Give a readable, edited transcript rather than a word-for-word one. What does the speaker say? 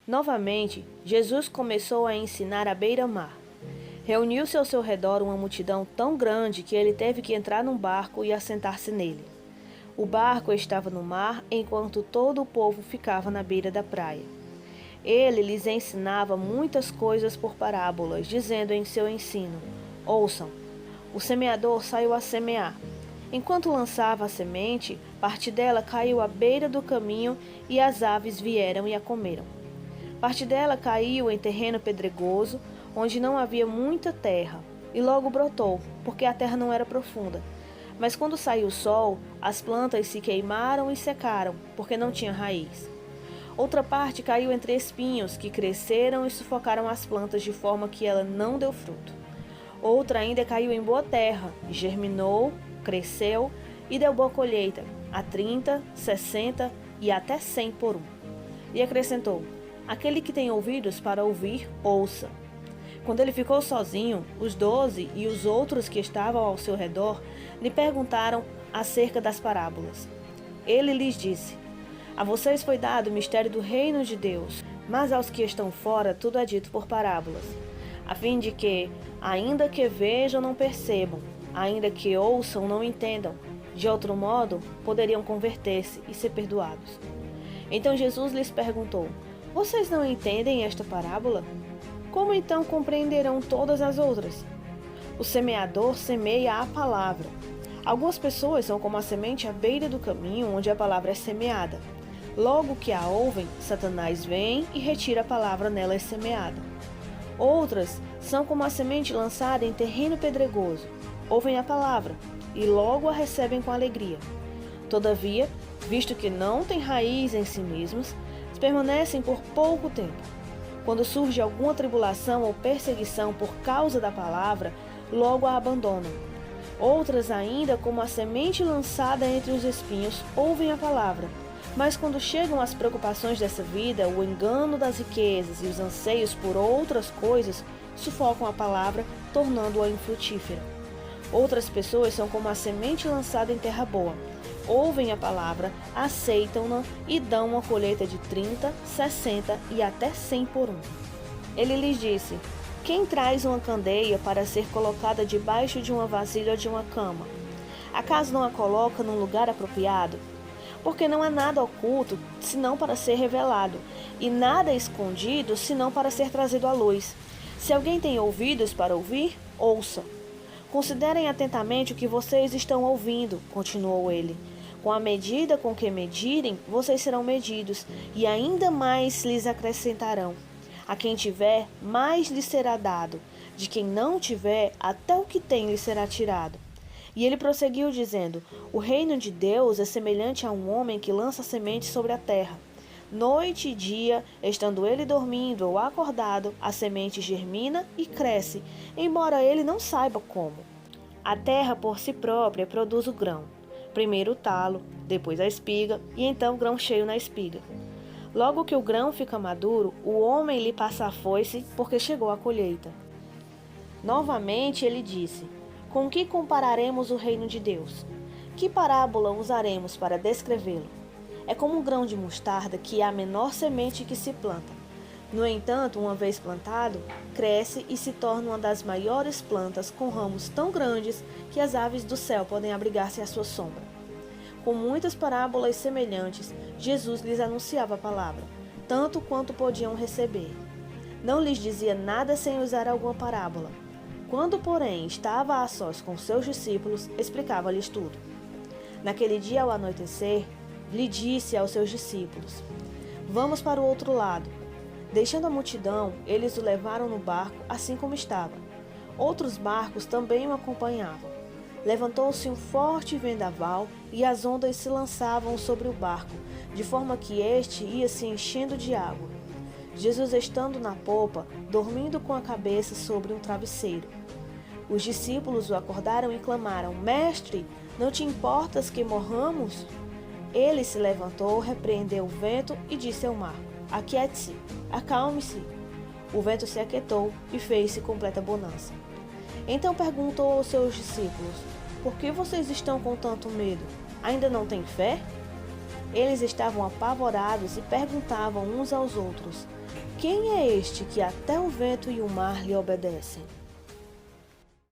Novamente, Jesus começou a ensinar à beira-mar. Reuniu-se ao seu redor uma multidão tão grande que ele teve que entrar num barco e assentar-se nele. O barco estava no mar, enquanto todo o povo ficava na beira da praia. Ele lhes ensinava muitas coisas por parábolas, dizendo em seu ensino: Ouçam, o semeador saiu a semear. Enquanto lançava a semente, parte dela caiu à beira do caminho e as aves vieram e a comeram. Parte dela caiu em terreno pedregoso, onde não havia muita terra, e logo brotou, porque a terra não era profunda. Mas quando saiu o sol, as plantas se queimaram e secaram, porque não tinha raiz. Outra parte caiu entre espinhos, que cresceram e sufocaram as plantas de forma que ela não deu fruto. Outra ainda caiu em boa terra, germinou, cresceu e deu boa colheita, a 30, 60 e até 100 por um. E acrescentou: Aquele que tem ouvidos para ouvir, ouça. Quando ele ficou sozinho, os 12 e os outros que estavam ao seu redor lhe perguntaram acerca das parábolas. Ele lhes disse: A vocês foi dado o mistério do reino de Deus, mas aos que estão fora tudo é dito por parábolas, a fim de que, ainda que vejam, não percebam, ainda que ouçam, não entendam. De outro modo, poderiam converter-se e ser perdoados. Então Jesus lhes perguntou: Vocês não entendem esta parábola? Como então compreenderão todas as outras? O semeador semeia a palavra. Algumas pessoas são como a semente à beira do caminho onde a palavra é semeada. Logo que a ouvem, Satanás vem e retira a palavra nelas semeada. Outras são como a semente lançada em terreno pedregoso. Ouvem a palavra e logo a recebem com alegria. Todavia, visto que não têm raiz em si mesmos, permanecem por pouco tempo. Quando surge alguma tribulação ou perseguição por causa da palavra, logo a abandonam. Outras ainda, como a semente lançada entre os espinhos, ouvem a palavra, mas quando chegam as preocupações dessa vida, o engano das riquezas e os anseios por outras coisas, sufocam a palavra, tornando-a infrutífera. Outras pessoas são como a semente lançada em terra boa. Ouvem a palavra, aceitam-na e dão uma colheita de 30, 60 e até 100 por um. Ele lhes disse: Quem traz uma candeia para ser colocada debaixo de uma vasilha ou de uma cama? Acaso não a coloca num lugar apropriado? Porque não há nada oculto, senão para ser revelado, e nada escondido, senão para ser trazido à luz. Se alguém tem ouvidos para ouvir, ouça. Considerem atentamente o que vocês estão ouvindo, continuou ele. Com a medida com que medirem, vocês serão medidos, e ainda mais lhes acrescentarão. A quem tiver, mais lhe será dado. De quem não tiver, até o que tem lhe será tirado. E ele prosseguiu dizendo: O reino de Deus é semelhante a um homem que lança semente sobre a terra. Noite e dia, estando ele dormindo ou acordado, a semente germina e cresce, embora ele não saiba como. A terra por si própria produz o grão. Primeiro o talo, depois a espiga e então o grão cheio na espiga. Logo que o grão fica maduro, o homem lhe passa a foice, porque chegou a colheita. Novamente ele disse: Com que compararemos o reino de Deus? Que parábola usaremos para descrevê-lo? É como um grão de mostarda, que é a menor semente que se planta. No entanto, uma vez plantado, cresce e se torna uma das maiores plantas, com ramos tão grandes que as aves do céu podem abrigar-se à sua sombra. Com muitas parábolas semelhantes, Jesus lhes anunciava a palavra, tanto quanto podiam receber. Não lhes dizia nada sem usar alguma parábola. Quando, porém, estava a sós com seus discípulos, explicava-lhes tudo. Naquele dia, ao anoitecer, lhe disse aos seus discípulos: Vamos para o outro lado. Deixando a multidão, eles o levaram no barco, assim como estava. Outros barcos também o acompanhavam. Levantou-se um forte vendaval e as ondas se lançavam sobre o barco, de forma que este ia se enchendo de água. Jesus, estando na popa, dormindo com a cabeça sobre um travesseiro. Os discípulos o acordaram e clamaram: Mestre, não te importas que morramos? Ele se levantou, repreendeu o vento e disse ao mar: Aquiete-se, acalme-se. O vento se aquietou e fez-se completa bonança. Então perguntou aos seus discípulos: Por que vocês estão com tanto medo? Ainda não têm fé? Eles estavam apavorados e perguntavam uns aos outros: Quem é este que até o vento e o mar lhe obedecem?